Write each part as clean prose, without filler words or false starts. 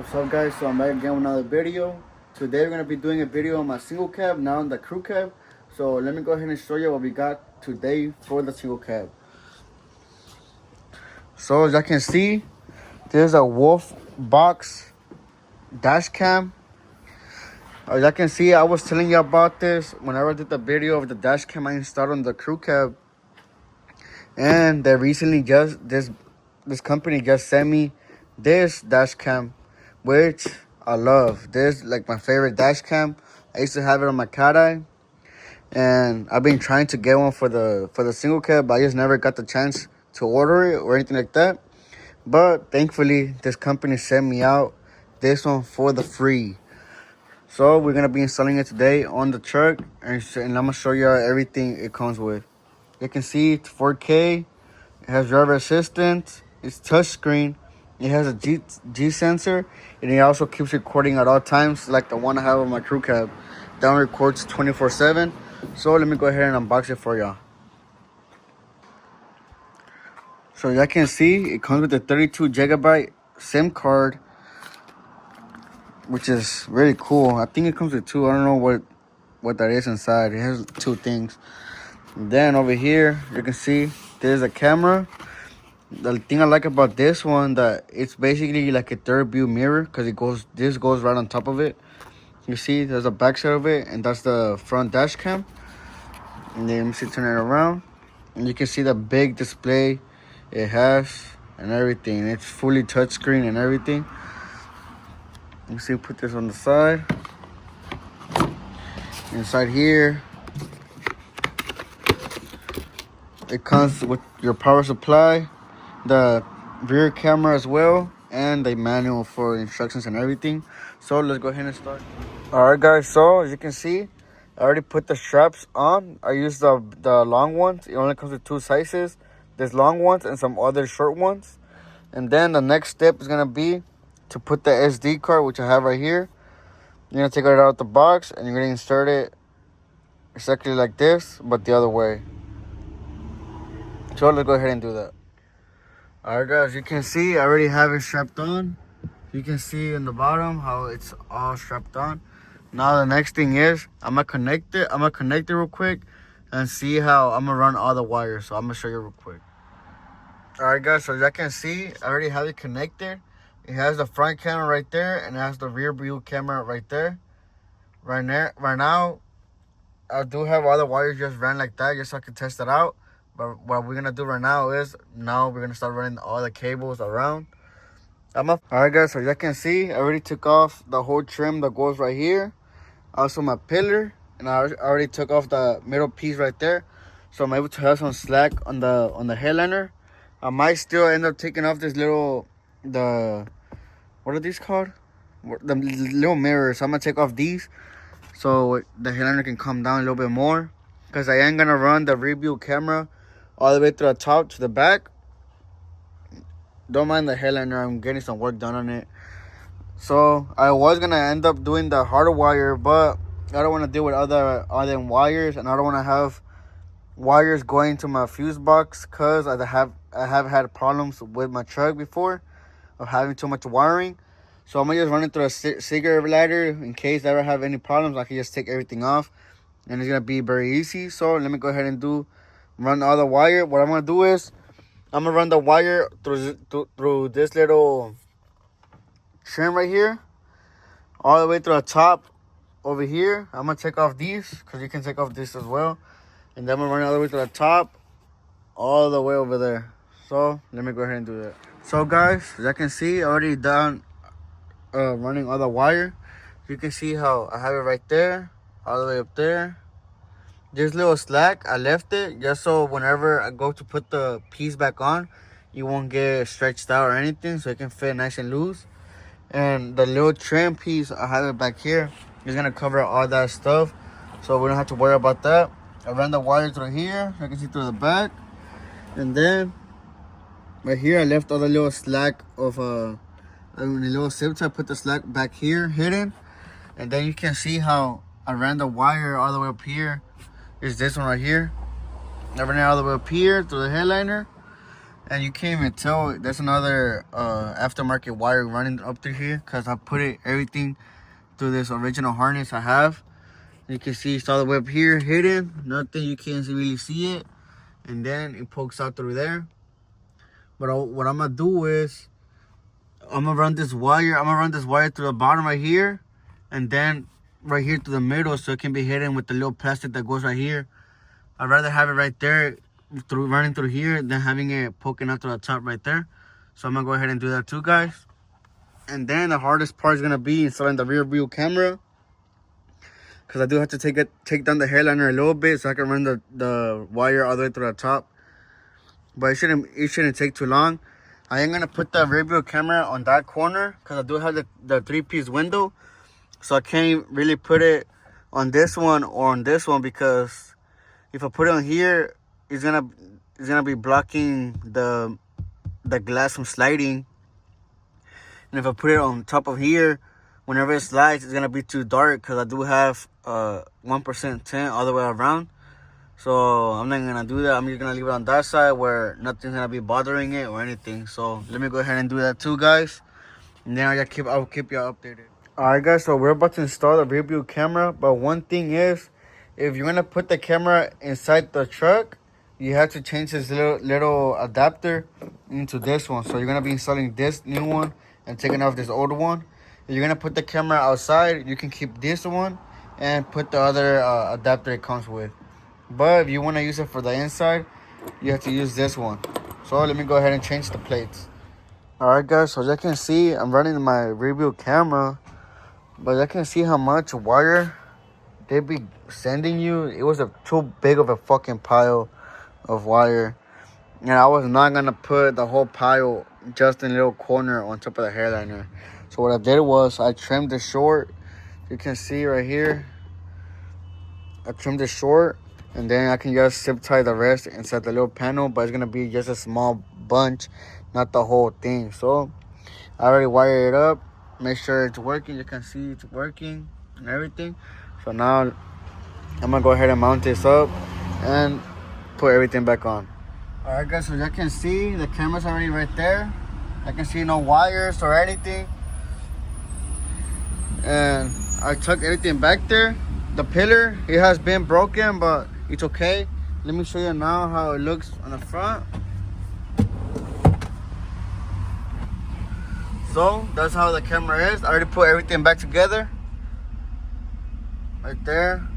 What's up, guys? So I'm back again with another video. Today we're going to be doing a video on my single cab, now on the crew cab. So let me go ahead and show you what we got today for the single cab. So as you can see, there's a wolfbox dash cam. As you can see, I was telling you about this whenever I did the video of the dash cam I installed on the crew cab. And they recently this company just sent me this dash cam, which I love. This like my favorite dash cam. I used to have it on my cat eye, and I've been trying to get one for the single cab, but I just never got the chance to order it or anything like that. But thankfully, this company sent me out this one for the free. So we're gonna be installing it today on the truck, and I'm gonna show you everything it comes with. You can see it's 4K. It has driver assistance. It's touchscreen. It has a G sensor, and it also keeps recording at all times, like the one I have on my crew cab. That one records 24/7. So let me go ahead and unbox it for y'all. So y'all can see it comes with a 32 GB SIM card, which is really cool. I think it comes with two. I don't know what that is inside. It has two things. And then over here, you can see there's a camera. The thing I like about this one, that it's basically like a third view mirror, because this goes right on top of it. You see there's a back side of it, and that's the front dash cam. And then let me see, turn it around, and you can see the big display it has and everything. It's fully touchscreen and everything. You see, put this on the side. Inside here, it comes with your power supply, the rear camera as well, and the manual for instructions and everything. So let's go ahead and start. Alright guys, so as you can see, I already put the straps on. I used the long ones. It only comes with two sizes. There's long ones and some other short ones. And then the next step is gonna be to put the SD card, which I have right here. You're gonna take it out of the box, and you're gonna insert it exactly like this, but the other way. So let's go ahead and do that. Alright guys, you can see I already have it strapped on. You can see in the bottom how it's all strapped on. Now the next thing is I'm gonna connect it real quick and see how I'm gonna run all the wires. So I'm gonna show you real quick. Alright guys, so as you can see, I already have it connected. It has the front camera right there, and it has the rear view camera right there. Right now, I do have all the wires just ran like that, just so I can test it out. But what we're gonna do right now is, now we're gonna start running all the cables around. Alright guys, so as you can see, I already took off the whole trim that goes right here. Also my pillar, and I already took off the middle piece right there. So I'm able to have some slack on the headliner. I might still end up taking off this what are these called? The little mirrors. So I'm gonna take off these so the headliner can come down a little bit more, because I am gonna run the rear view camera all the way to the top to the back. Don't mind the headliner, I'm getting some work done on it. So I was gonna end up doing the harder wire, but I don't want to deal with other wires, and I don't want to have wires going to my fuse box, because I have had problems with my truck before of having too much wiring. So I'm gonna just run it through a cigarette lighter in case I ever have any problems. I can just take everything off, and it's gonna be very easy. So let me go ahead and run all the wire. What I'm gonna do is I'm gonna run the wire through this little trim right here, all the way to the top over here. I'm gonna take off these, because you can take off this as well. And then I'm gonna run all the way to the top, all the way over there. So let me go ahead and do that. So guys, as you can see, I already done running all the wire. You can see how I have it right there, all the way up there. This little slack, I left it just so whenever I go to put the piece back on, you won't get stretched out or anything, so it can fit nice and loose. And the little trim piece, I have it back here. It's gonna cover all that stuff, so we don't have to worry about that. I ran the wire through here, so you can see through the back. And then right here, I left all the little slack of the little zip tie. I put the slack back here, hidden. And then you can see how I ran the wire all the way up here. Is this one right here. I ran it all the way up here through the headliner. And you can't even tell there's another aftermarket wire running up through here, because I put everything through this original harness I have. You can see it's all the way up here hidden, nothing, you can't really see it, and then it pokes out through there. But what I'm gonna do is I'm gonna run this wire through the bottom right here, and then right here to the middle, so it can be hidden with the little plastic that goes right here. I'd rather have it right there running through here than having it poking out to the top right there. So I'm gonna go ahead and do that too, guys. And then the hardest part is gonna be installing the rear view camera, because I do have to take down the headliner a little bit so I can run the wire all the way through the top. But it shouldn't take too long. I am gonna put the rear view camera on that corner because I do have the 3-piece window, so I can't really put it on this one or on this one, because if I put it on here, it's gonna be blocking the glass from sliding. And if I put it on top of here, whenever it slides, it's gonna be too dark, because I do have 1% tint all the way around. So I'm not gonna do that. I'm just gonna leave it on that side where nothing's gonna be bothering it or anything. So let me go ahead and do that too, guys. And then I'll keep you updated. Alright, guys, so we're about to install the rear view camera, but one thing is, if you're gonna put the camera inside the truck, you have to change this little adapter into this one. So you're gonna be installing this new one and taking off this old one. If you're gonna put the camera outside, you can keep this one and put the other adapter it comes with. But if you want to use it for the inside, you have to use this one. So let me go ahead and change the plates. Alright, guys, so as you can see, I'm running my rear view camera, but I can see how much wire they be sending you. It was too big of a fucking pile of wire, and I was not gonna put the whole pile just in a little corner on top of the hairliner. So what I did was I trimmed it short. You can see right here, I trimmed it short, and then I can just zip tie the rest inside the little panel, but it's gonna be just a small bunch, not the whole thing. So I already wired it up, make sure it's working. You can see it's working and everything. So now I'm gonna go ahead and mount this up and put everything back on. Alright, guys, so as you can see, the camera's already right there. I can see no wires or anything, and I tucked everything back there. The pillar, it has been broken, but it's okay. Let me show you now how it looks on the front. So that's how the camera is. I already put everything back together right there.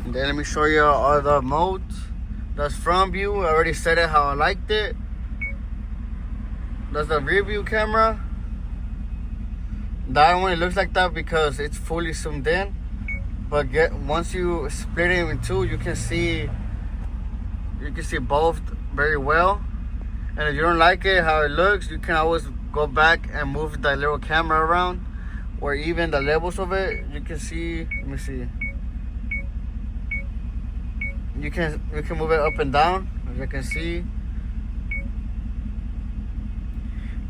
And then let me show you all the modes. That's front view. I already set it how I liked it. That's the rear view camera. That one, it looks like that because it's fully zoomed in. But once you split it in two, you can see both very well. And if you don't like it how it looks, you can always go back and move the little camera around, or even the levels of it. You can see. Let me see. You can move it up and down, as you can see.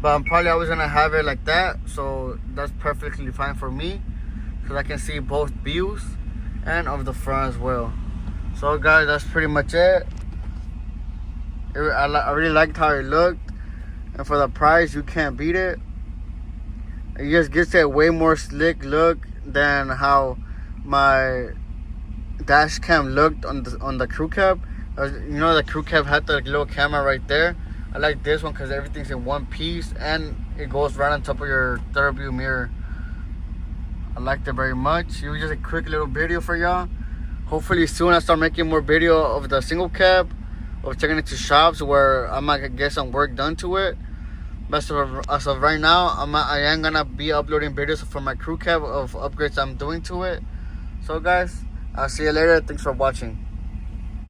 But I'm probably always gonna have it like that, so that's perfectly fine for me, because I can see both views and of the front as well. So guys, that's pretty much it. I really liked how it looked, and for the price, you can't beat it. It just gives it a way more slick look than how my dash cam looked on the crew cab. You know, the crew cab had the little camera right there. I like this one because everything's in one piece and it goes right on top of your third view mirror. I liked it very much. It was just a quick little video for y'all. Hopefully soon I start making more video of the single cab, of taking it to shops where I might get some work done to it. But as of right now, I am gonna be uploading videos for my crew cab of upgrades I'm doing to it. So guys, I'll see you later. Thanks for watching.